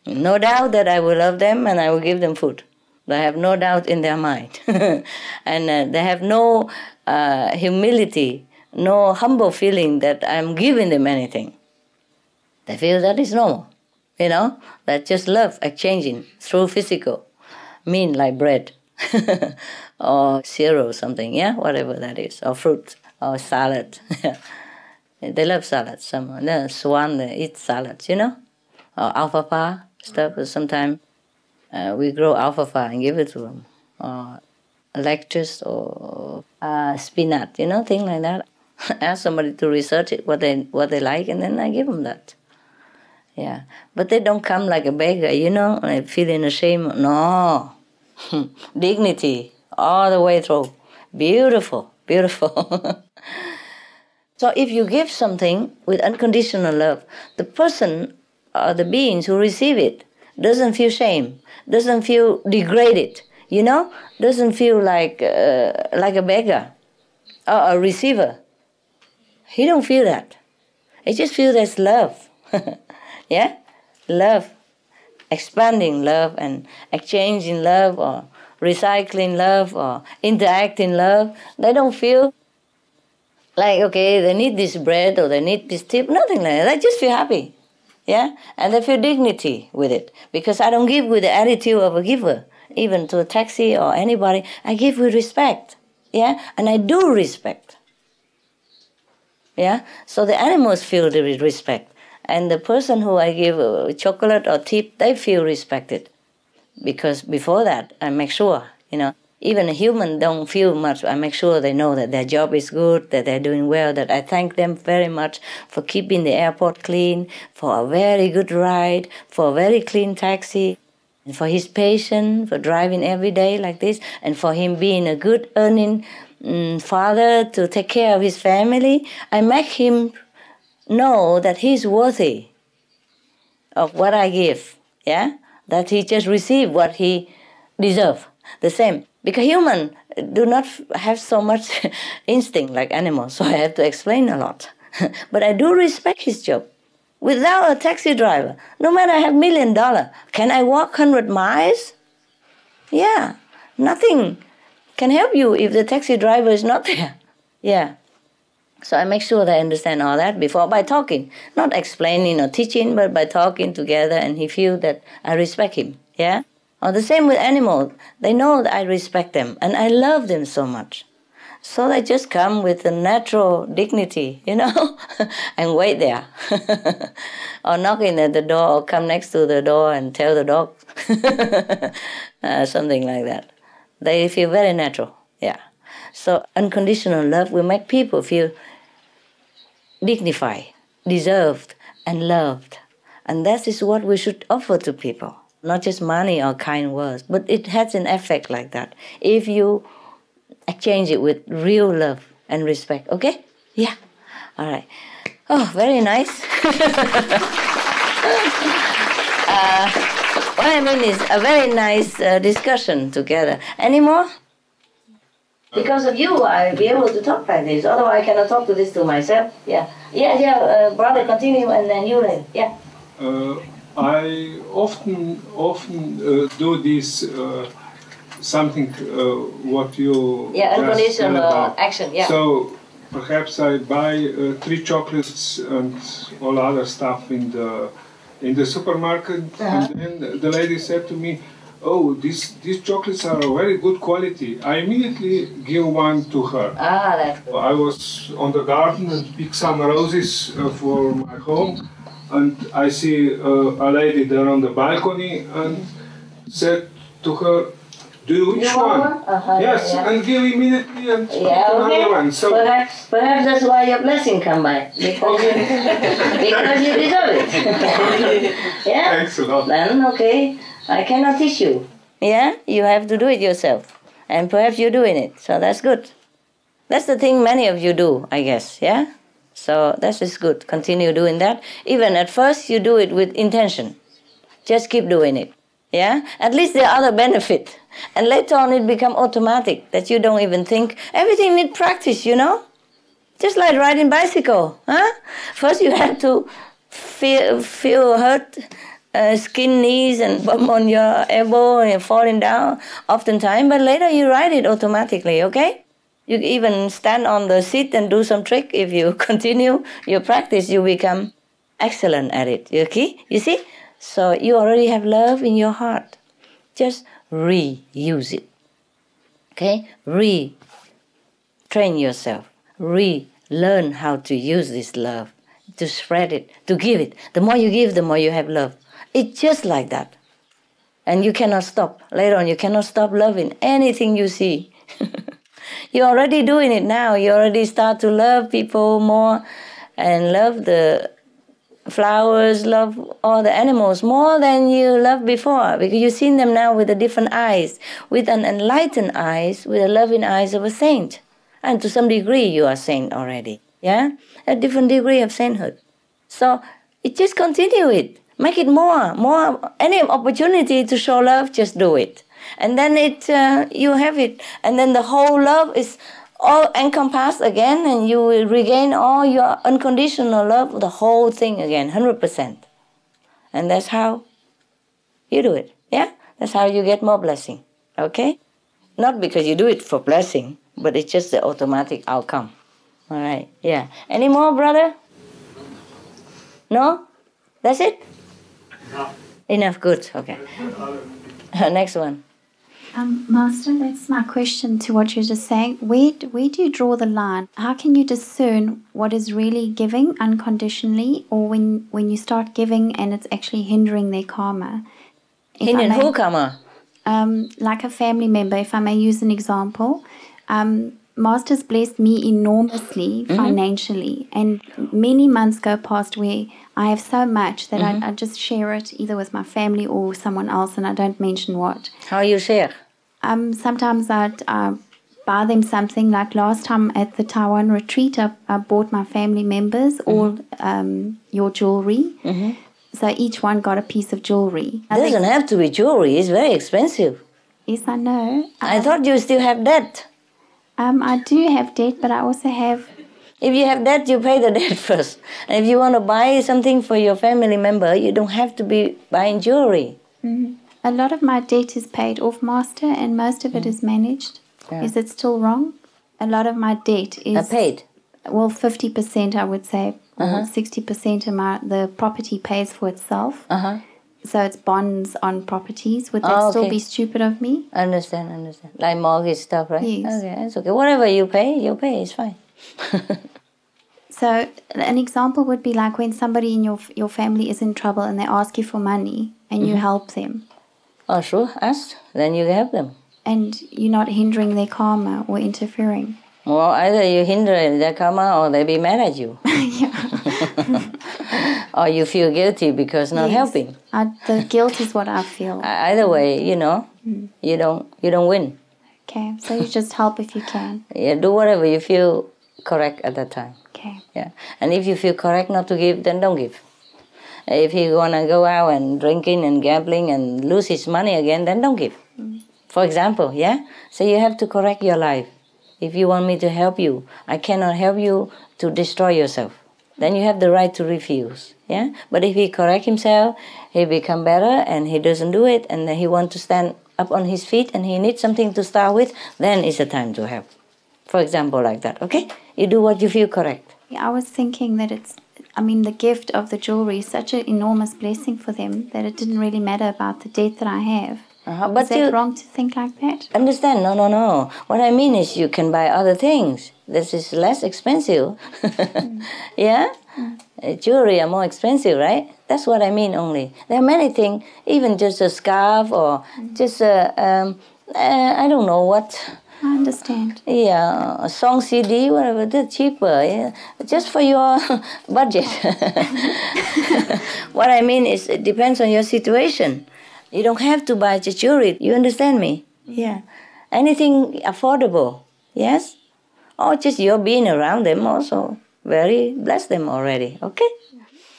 D: No doubt that I will love them and I will give them food. They have no doubt in their mind. And they have no humility, no humble feeling that I'm giving them anything. They feel that is normal. You know, that's just love exchanging through physical. Mean like bread. Or cereal or something, yeah, whatever that is, or fruit, or salad. They love salad. Some the swan they eat salads, you know, or alfalfa stuff. Sometimes we grow alfalfa and give it to them, or lettuce or spinach, you know, things like that. Ask somebody to research it, what they like, and then I give them that. Yeah, but they don't come like a beggar, you know, like feeling ashamed. No, dignity all the way through. Beautiful, beautiful. So if you give something with unconditional love, the person or the beings who receive it doesn't feel shame, doesn't feel degraded, you know, doesn't feel like a beggar or a receiver. He don't feel that. He just feels there's love. Yeah? Love. Expanding love and exchanging love or recycling love or interacting love. They don't feel like, okay, they need this bread or they need this tip. Nothing like that. They just feel happy. Yeah? And they feel dignity with it. Because I don't give with the attitude of a giver. Even to a taxi or anybody, I give with respect. Yeah? And I do respect. Yeah? So the animals feel the respect. And the person who I give chocolate or tip, they feel respected. Because before that, I make sure, you know, even a human don't feel much. I make sure they know that their job is good, that they're doing well, that I thank them very much for keeping the airport clean, for a very good ride, for a very clean taxi, and for his patience, for driving every day like this, and for him being a good earning father to take care of his family. I make him know that he's worthy of what I give, yeah? That he just received what he deserves, the same. Because humans do not have so much instinct like animals, so I have to explain a lot. But I do respect his job. Without a taxi driver, no matter I have $1 million, can I walk 100 miles? Yeah, nothing can help you if the taxi driver is not there. Yeah. So I make sure they understand all that before, by talking, not explaining or teaching, but by talking together, and he feels that I respect him, yeah? Or the same with animals. They know that I respect them, and I love them so much. So they just come with a natural dignity, you know, and wait there. Or knocking at the door, or come next to the door and tell the dog, something like that. They feel very natural, yeah. So unconditional love will make people feel dignified, deserved, and loved. And that is what we should offer to people. Not just money or kind words, but it has an effect like that. If you exchange it with real love and respect, okay? Yeah. All right. Oh, very nice. What I mean is a very nice discussion together. Any more? Because of you, I'll be able to talk like this. Otherwise, I cannot talk to this to myself. Yeah. Brother, continue, and then you later. Yeah.
M: I often do this something what you
D: unconditional action. Yeah.
M: So perhaps I buy 3 chocolates and all other stuff in the supermarket, and then the lady said to me, "Oh, these chocolates are of very good quality." I immediately give one to her.
D: That's good.
M: I was on the garden and picked some roses for my home, and I see a lady there on the balcony, and said to her, "Do you wish one?" Yes, yeah. And give immediately and another one. So
D: perhaps that's why your blessing come by, because you deserve it. Yeah.
M: Thanks a lot.
D: Then okay. I cannot teach you. Yeah? You have to do it yourself. And perhaps you're doing it. So that's good. That's the thing many of you do, I guess. Yeah? So that is good. Continue doing that. Even at first, you do it with intention. Just keep doing it. Yeah? At least there are other benefits. And later on, it becomes automatic that you don't even think. Everything needs practice, you know? Just like riding bicycle. Huh? First, you have to feel hurt. Skin, knees, and bump on your elbow and you're falling down oftentimes, but later you ride it automatically, okay? You even stand on the seat and do some trick. If you continue your practice, you become excellent at it, okay? You see? So you already have love in your heart. Just reuse it, okay? Retrain yourself. Learn how to use this love, to spread it, to give it. The more you give, the more you have love. It's just like that. And you cannot stop. Later on, you cannot stop loving anything you see. You're already doing it now. You already start to love people more and love the flowers, love all the animals more than you loved before, because you've seen them now with a different eyes, with an enlightened eyes, with the loving eyes of a saint. And to some degree you are saint already, yeah? A different degree of sainthood. So it just continue it. Make it more. Any opportunity to show love, just do it. And then you have it. And then the whole love is all encompassed again, and you will regain all your unconditional love, the whole thing again, 100%. And that's how you do it, yeah? That's how you get more blessing, okay? Not because you do it for blessing, but it's just the automatic outcome. All right, yeah. Any more, brother? No? That's it? No. Enough, good, okay. Next one.
E: Master, that's my question to what you're just saying. Where do you draw the line? How can you discern what is really giving unconditionally, or when you start giving and it's actually hindering their karma?
D: Hindering who karma?
E: Like a family member, if I may use an example. Master's blessed me enormously financially, and many months go past where I have so much that I just share it either with my family or someone else, and I don't mention what.
D: How you share?
E: Sometimes I'd buy them something. Like last time at the Taiwan retreat, I bought my family members all your jewelry. So each one got a piece of jewelry.
D: It doesn't have to be jewelry. It's very expensive.
E: Yes, I know.
D: I thought you still have debt.
E: I do have debt, but I also have...
D: If you have debt, you pay the debt first. And if you want to buy something for your family member, you don't have to be buying jewelry.
E: A lot of my debt is paid off, Master, and most of it is managed. Yeah. Is it still wrong? A lot of my debt is...
D: paid?
E: Well, 50% I would say. 60% of the property pays for itself. So it's bonds on properties. Would that still be stupid of me?
D: Understand. Like mortgage stuff, right?
E: Yes.
D: Okay, it's okay. Whatever you pay, it's fine.
E: So an example would be like when somebody in your family is in trouble and they ask you for money and you help them.
D: Oh, sure. Ask. Then you help them.
E: And you're not hindering their karma or interfering.
D: Well, either you hinder their karma or they be mad at you. Or you feel guilty because not helping.
E: The guilt is what I feel.
D: Either way, you don't win.
E: Okay, so you just help if you can.
D: Yeah, do whatever you feel correct at that time.
E: Okay.
D: Yeah, and if you feel correct not to give, then don't give. If you wanna go out and drinking and gambling and lose his money again, then don't give. For example, yeah. So you have to correct your life. If you want me to help you, I cannot help you to destroy yourself. Then you have the right to refuse, yeah? But if he correct himself, he become better and he doesn't do it, and then he want to stand up on his feet and he needs something to start with, then it's the time to help. For example, like that, okay? You do what you feel correct.
E: I was thinking that the gift of the jewelry is such an enormous blessing for them that it didn't really matter about the debt that I have.
D: But
E: is that wrong to think like that?
D: Understand? No. What I mean is you can buy other things. This is less expensive. Yeah? Jewelry are more expensive, right? That's what I mean only. There are many things, even just a scarf or just I don't know what.
E: I understand.
D: Yeah, a song CD, whatever, they're cheaper. Yeah? Just for your budget. What I mean is it depends on your situation. You don't have to buy just jewelry. You understand me? Yeah. Anything affordable. Yes? Or just your being around them also. Very bless them already. Okay?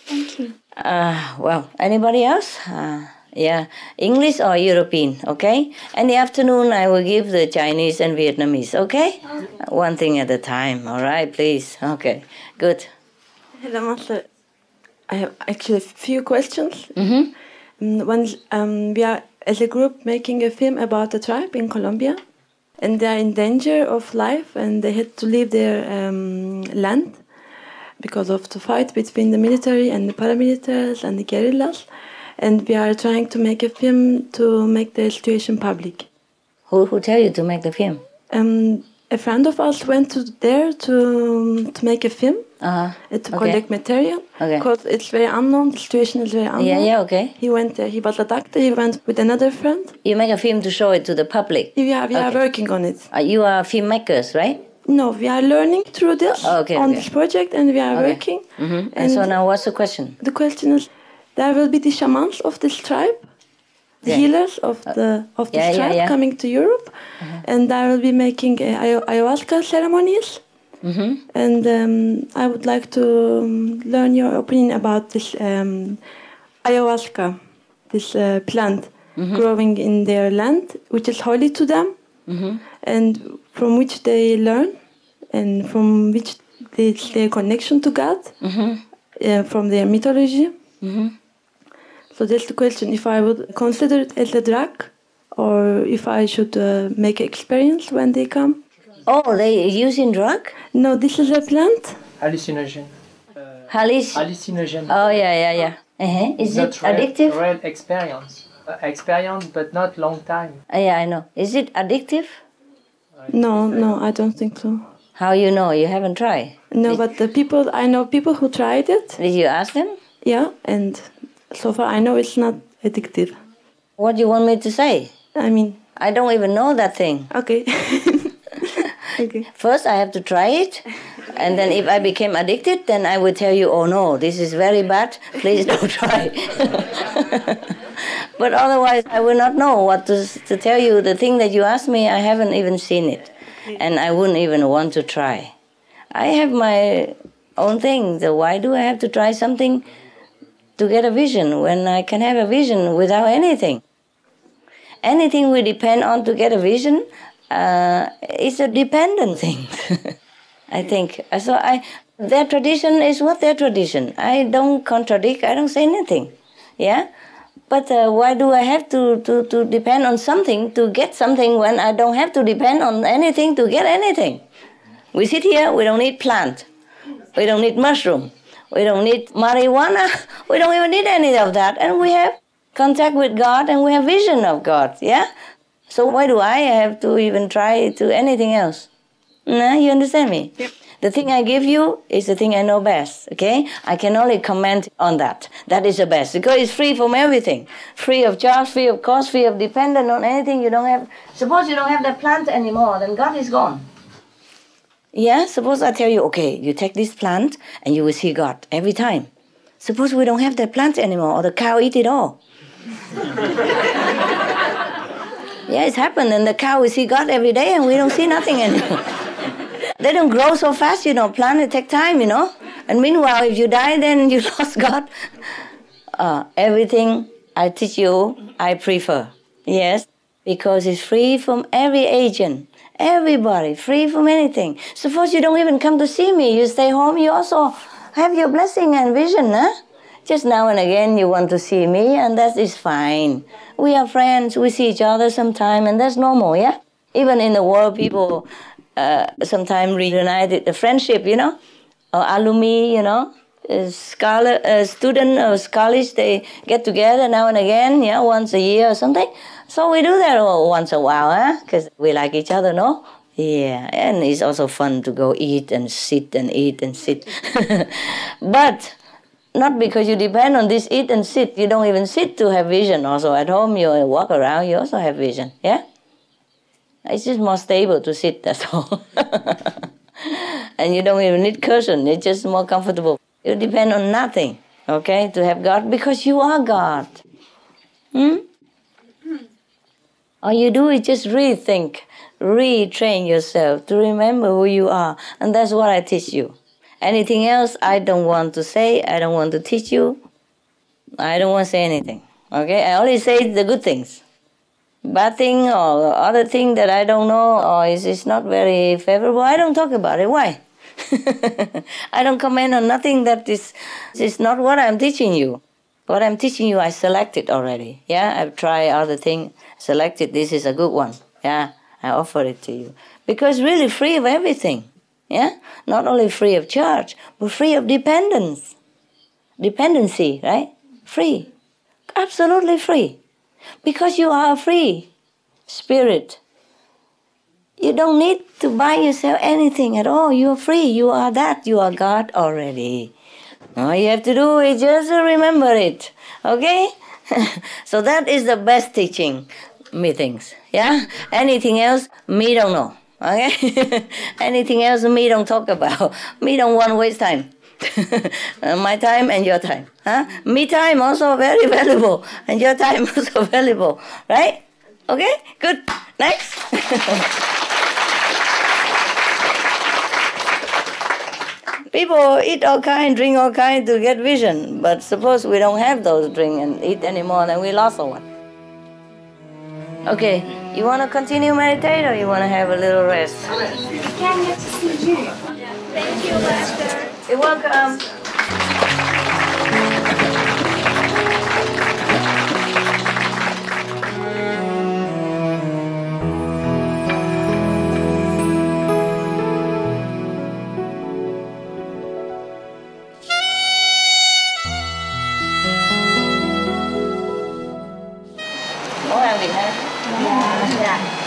E: Thank you.
D: Well, anybody else? Yeah. English or European, okay? In the afternoon, I will give the Chinese and Vietnamese, okay? One thing at a time, all right, please. Okay, good.
N: Hello, Master. I have actually a few questions. When we are as a group making a film about a tribe in Colombia, and they are in danger of life, and they had to leave their land because of the fight between the military and the paramilitaries and the guerrillas, and we are trying to make a film to make the situation public.
D: Who tell you to make the film?
N: a friend of us went there to make a film, to collect material, because it's very unknown, the situation is very unknown.
D: Yeah, okay.
N: He went there, he was a doctor, he went with another friend.
D: You make a film to show it to the public?
N: Yeah, we are working on it.
D: You are filmmakers, right?
N: No, we are learning through this, this project, and we are working.
D: And so now what's the question?
N: The question is, there will be the shamans of this tribe, the healers of this tribe coming to Europe, and I will be making ayahuasca ceremonies. And I would like to learn your opinion about this ayahuasca, this plant growing in their land, which is holy to them, and from which they learn, and from which their connection to God, from their mythology. So that's the question, if I would consider it as a drug, or if I should make an experience when they come.
D: Oh, they using drug?
N: No, this is a plant.
H: Hallucinogen.
D: Hallucinogen. Oh, yeah. Is it addictive?
H: Real experience. Experience, but not long time.
D: Yeah, I know. Is it addictive?
N: No, I don't think so.
D: How you know? You haven't tried?
N: No, but I know people who tried it.
D: Did you ask them?
N: Yeah, and so far I know it's not addictive.
D: What do you want me to say? I don't even know that thing.
N: Okay.
D: First I have to try it, and then if I became addicted, then I would tell you, oh no, this is very bad, please don't try. But otherwise I will not know what to tell you. The thing that you asked me, I haven't even seen it, and I wouldn't even want to try. I have my own thing, so why do I have to try something to get a vision when I can have a vision without anything? Anything we depend on to get a vision, it's a dependent thing, I think. So their tradition is what their tradition. I don't contradict, I don't say anything, yeah? But why do I have to depend on something to get something when I don't have to depend on anything to get anything? We sit here, we don't need plant, we don't need mushroom, we don't need marijuana, we don't even need any of that, and we have contact with God and we have vision of God, yeah? So why do I have to even try to anything else? No, you understand me? Yep. The thing I give you is the thing I know best, okay? I can only comment on that. That is the best, because it's free from everything. Free of charge, free of cost, free of dependent on anything you don't have. Suppose you don't have that plant anymore, then God is gone. Yeah, suppose I tell you, okay, you take this plant and you will see God every time. Suppose we don't have that plant anymore, or the cow eat it all. Yeah, it's happened, and the cow will see God every day and we don't see nothing anymore. They don't grow so fast, plant it take time, And meanwhile, if you die, then you lost God. Everything I teach you, I prefer. Yes, because it's free from every agent, everybody, free from anything. Suppose you don't even come to see me, you stay home, you also have your blessing and vision, huh? Just now and again you want to see me, and that is fine. We are friends, we see each other sometime, and that's normal, yeah? Even in the world, people sometimes reunited the friendship, or alumni, student or scholars, they get together now and again, yeah, once a year or something. So we do that once a while, huh? Because we like each other, no? Yeah, and it's also fun to go eat and sit and eat and sit. But not because you depend on this eat and sit. You don't even sit to have vision. Also at home, you walk around, you also have vision. Yeah? It's just more stable to sit, that's all. And you don't even need cushion. It's just more comfortable. You depend on nothing, okay, to have God, because you are God. All you do is just rethink, retrain yourself to remember who you are. And that's what I teach you. Anything else, I don't want to say. I don't want to teach you. I don't want to say anything. Okay? I only say the good things. Bad thing or other thing that I don't know or is not very favorable, I don't talk about it. Why? I don't comment on nothing that is not what I'm teaching you. What I'm teaching you, I selected already. Yeah? I've tried other things, selected. This is a good one. Yeah? I offer it to you. Because really free of everything. Yeah? Not only free of charge, but free of dependence. Dependency, right? Free. Absolutely free. Because you are a free spirit. You don't need to buy yourself anything at all. You are free. You are that. You are God already. All you have to do is just remember it. Okay? So that is the best teaching meetings. Yeah? Anything else, me don't know. Okay? Anything else, me don't talk about. Me don't want to waste time. My time and your time. Huh? Me time also very valuable. And your time also valuable. Right? Okay? Good. Next. People eat all kind, drink all kind to get vision. But suppose we don't have those drink and eat anymore, then we lost all one. Okay, you want to continue meditate or you want to have a little rest?
O: We can't get to see you. Thank you, Master.
D: You're welcome.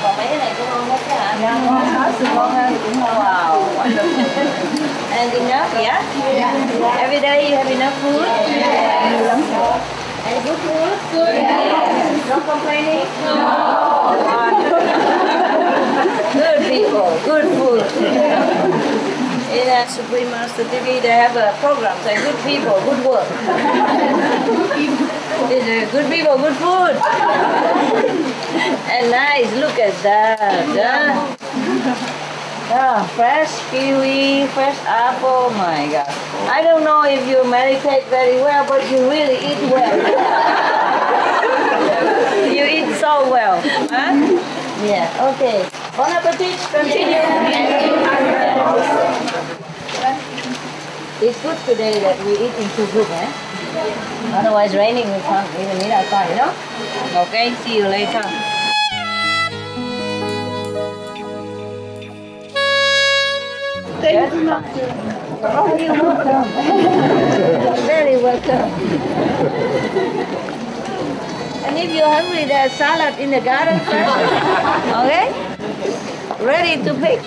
O: Còn mấy cái này cũng ngon hết chứ hả? Dạ, ngon hết, ngon hơn cũng ngon.
D: Wow, wonderful. And enough, yeah? Every day you have enough food? And good food? Good. No complaining? No. Good people, good food. In Supreme Master TV, they have a program saying good people, good work. Good people, good food. And nice, look at that. Fresh kiwi, fresh apple, my God. I don't know if you meditate very well, but you really eat well. You eat so well. Huh? Yeah, okay. Bon appetit, continue. It's good today that we eat in two groups, eh? Otherwise raining we can't even eat outside, you know? Okay, see you later.
O: Thank you, Master.
D: Oh, you're welcome. Very welcome. And if you're hungry, there's salad in the garden first. Okay? Ready to pick.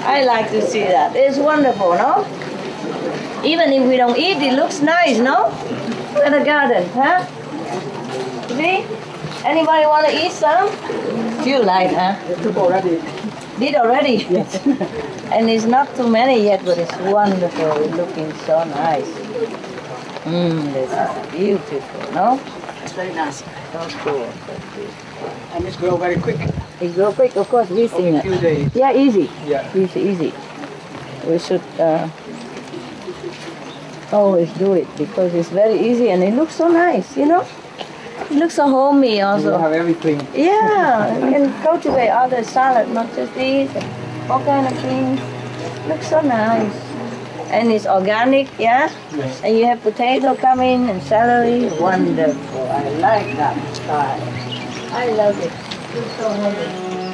D: I like to see that. It's wonderful, no? Even if we don't eat, it looks nice, no? In the garden, huh? See? Anybody want to eat some? You like, huh?
P: Already.
D: Did already? Yes. And it's not too many yet, but it's wonderful. It's looking so nice. This is beautiful, no?
P: It's very nice.
D: So cool, so cool.
P: And it's grow very quick.
D: It grow quick, of course, we've seen it.
P: A few days.
D: Yeah, easy.
P: Yeah.
D: Easy. We should always do it because it's very easy and it looks so nice, you know? It looks so homey also.
P: You have everything.
D: Yeah, you can cultivate other salad, not just these, all kind of things. Looks so nice. And it's organic, yeah?
P: Yes.
D: And you have potato coming and celery. Wonderful. I like that style. I love it. It's so homey.